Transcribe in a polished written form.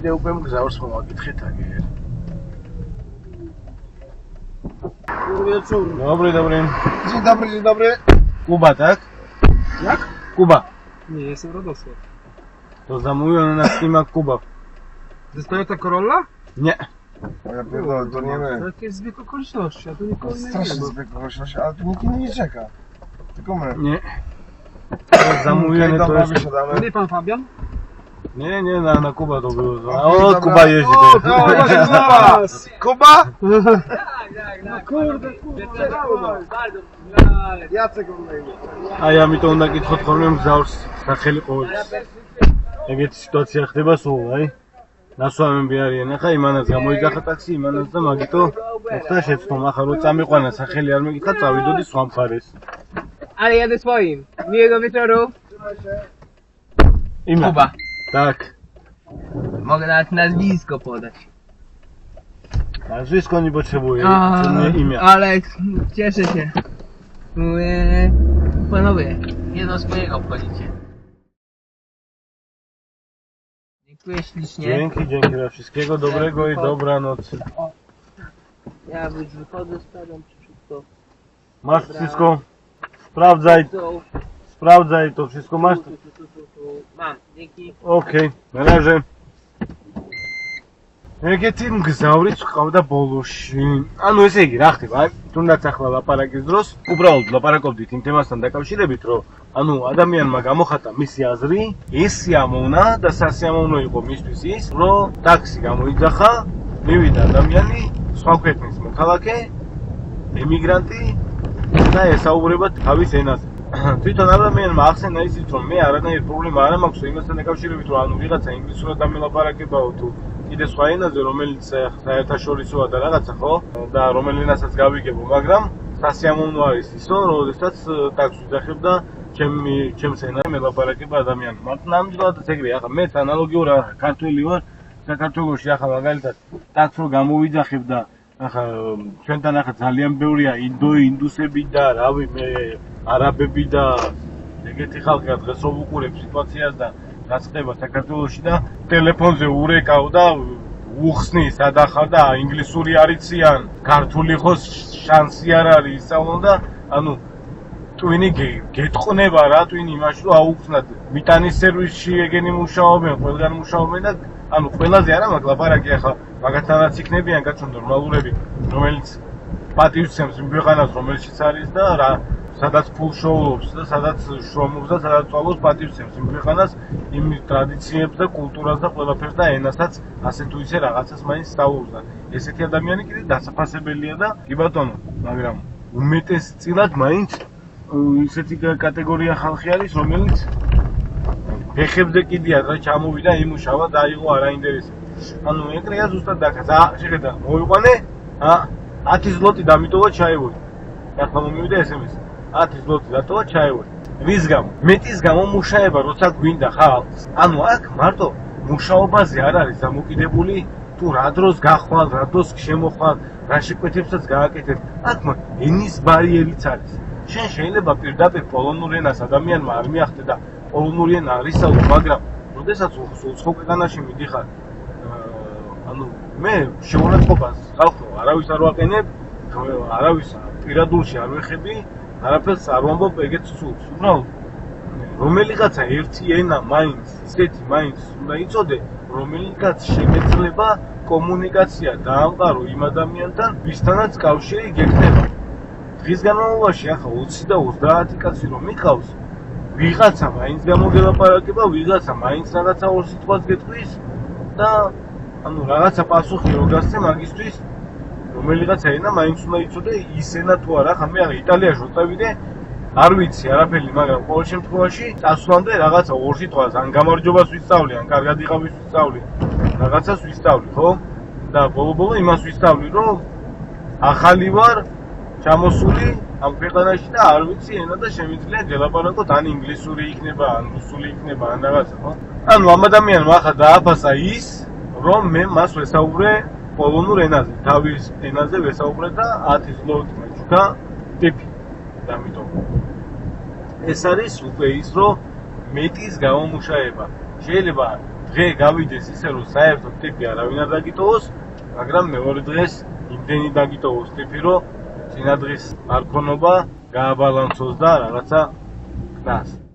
კიდე უკვე მგზავრს მოვაკითხეთ აგერ. Добрый. Dzień dobry. Kuba, tak? Jak? Kuba. Nie, jestem Radosław. To zamówione na Steama Kuba. To jest Toyota Corolla? Nie. Ja pierdolę, to nie my. To jakieś zbieg okoliczności, a tu nikogo nie Strasznie ma. zbieg okoliczności, ale tu nikt inny nie czeka. Tylko my. Nie. To jest zamówione to Dobra, jest... wysiadamy. Nie pan Fabian? Nie, na Kuba to było. Okej, O, dobra. Kuba jeździ. O, właśnie znalazł! Kuba? No kurde, bardzo. Jacek on na imię. აი ამიტომ უნდა გითხოთ ხოლმე მგზავრს სახელი ყოველთვის. ეგეთი სიტუაცია ხდება სულ, აი. ნასვამები არიან, ახლა იმანაც გამოიძახა ტაქსი, იმანაც და მაგიტო ხდა შეცდომ, ახლა რო წამიყვანა სახელი არ მეკითხა, წავიდოდი სხვა მხარეს. Ale jadę swoim. Miłego wieczoru. Imię. Kuba. Tak. Mogę nawet nazwisko podać. Nazwisko nie potrzebuję, A, co mnie imię. Aleks, cieszę się. Panowie, jedno swojego obchodzicie. Dziękuję ślicznie. Dzięki za wszystkiego dobrego i dobranoc. Ja już wychodzę, sprawdzam czy wszystko. Masz Dobra. wszystko? Sprawdzaj to wszystko masz? Mam, dzięki. Okej, na razie. ეგეთი მგზავრიც ყავდა ბოლოში. ანუ ესე იგი, რა ხდება? თუნდაც ახლა ლაპარაკის დროს, უბრალოდ ლაპარაკობდით იმ თემასთან დაკავშირებით, რომ ანუ ადამიანმა გამოხატა მისი აზრი, ეს სიამოვნა და სასიამოვნო იყო მისთვის ის, რომ ტაქსი გამოიძახა, მივიდა ადამიანი, სხვა ქვეყნის მოქალაქე, ემიგრანტი და ესაუბრება თავის ენაზე. თვითონ ადამიანმა ახსენა ისიც, რომ მე არანაირი პრობლემა არ მაქვს იმასთან დაკავშირებით, რომ ანუ ვიღაცა ინგლისურად დამელაპარაკებაო თუ კიდე სხვა ენაზე, რომელიც საერთაშორისოა და რაღაცა, ხო? და რომელ ენასაც გავიგებო, მაგრამ სასიამოვნო არის ისო, რომ როდესაც ტაქსი ვიძახებდა ჩემს ენაზე მელაპარაკება ადამიანმა. ნამდვილადაც ეგრეა, ახლა მეც ანალოგიურად ქართველი ვარ, საქართველოში ახლა მაგალითად ტაქსი რო გამოვიძახებ და ახლა ჩვენთან ახლა ძალიან ბევრია ინდუსები და რავი მე არაბები და ეგეთი ხალხი დღეს რო ვუყურებ სიტუაციას და რაც ხდება საქართველოში და ტელეფონზე ურეკავ და უხსნი სად ახარ და ინგლისური არიციან, ქართული ხო შანსი არ არის ისწავლონ და ანუ ტვინი გეტყნება რა ტვინი იმაში რომ აუხსნათ მიტანის სერვისში ეგენი მუშაობენ, ყველგან მუშაობენ და ანუ ყველაზე არა მაგ ლაპარაკი ახლა მაგათანაც იქნებიან კაცო ნორმალურები, რომელიც პატივცემს იმ ქვეყანას რომელშიც არის და რა სადაც ფულ შოულობს და სადაც შრომობს და სადაც წვალობს პატივცემს იმ ქვეყანას, იმ ტრადიციებს და კულტურას და ყველაფერს და ენასაც ასე თუ ისე რაღაცას მაინც სწავლობს და ესეთი ადამიანი კიდე დასაფასებელია და კი ბატონო, მაგრამ უმეტესწილად მაინც ისეთი კატეგორია ხალხი არის, რომელიც ფეხებზე კიდიათ რა ჩამოვიდა იმუშავა და აიღო არაინტერესები. ანუ ეგრეა ზუსტად დაკაც. შეხედა, მოიყვანე, 10 ზლოტი დამიტოვა ჩაევოდი. ახლა მომივიდა SMS. 10 ზლოტი დატოვა ჩაევოდი. რის გამო? მეტის გამო მუშაება როცა გვინდა ხალხს. ანუ აქ მარტო მუშაობაზე არ არის დამოკიდებული თუ რა დროს გახვალ, რა დროს შემოხვალ, რა შეკვეთებსაც გააკეთებ. აქ ენის ბარიერიც არის. შენ შეიძლება პირდაპირ პოლონურ ენას ადამიანმა არ მიახდე და პოლონური ენა არ ისწავლო, მაგრამ როდესაც სხვა ქვეყანაში მიდიხარ, ანუ მე შეურაცხყოფას ხალხო არავის არ ვაყენებ, არავის პირადულში არ ვეხები, არაფერს არ ვამბობ ეგეთ სულს. უბრალოდ რომელიღაცა ერთი ენა მაინც, ისეთი მაინც უნდა იცოდე, რომელიღაც შემეძლება კომუნიკაცია დაამყარო იმ ადამიანთან, ვისთანაც კავშირი გექნება. დღის განმავლობაში ახლა 20 და 30 კაცი რომ მიყავს, ვიღაცა მაინც გამოგელაპარაკება, ვიღაცა მაინც რაღაცა ორ სიტყვას გეტყვის და ანუ რაღაცა პასუხი რო გასცე მაგისთვის, რომელიღაცა ენა მაინც უნდა იცოდე ის ენა თუ არა. ახლა მე იტალიაში რო წავიდე, არ ვიცი არაფერი, მაგრამ ყოველ შემთხვევაში წასვლამდე რაღაცა ორ სიტყვას ან გამარჯვებას ვისწავლი, ან კარგად იყავის ვისწავლი, რაღაცას ვისწავლი, ხო? და ბოლო-ბოლო იმას ვისწავლი, რომ ახალი ვარ, ჩამოსული ამ ქვეყანაში და არ ვიცი ენა და შემიძლია გელაპარაკოთ ან ინგლისური იქნება, ან რუსული იქნება, ან რაღაცა, ხო? ანუ ამ ადამიანმა ახლა დააფასა ის, რომ მე მას ვესაუბრე პოლონურ ენაზე, თავის ენაზე ვესაუბრე და 10 ზლოტი მეჩქა ტიპი. ამიტომ ეს არის უკვე ის, რომ მეტის გამომუშავება. შეიძლება დღე გავიდეს ისე რომ საერთოდ ტიპი არავინ არ დაგიტოვოს, მაგრამ მეორე დღეს იმდენი დაგიტოვოს ტიპი რომ წინა დღის არქონობა გააბალანსოს და რაღაცა კნას.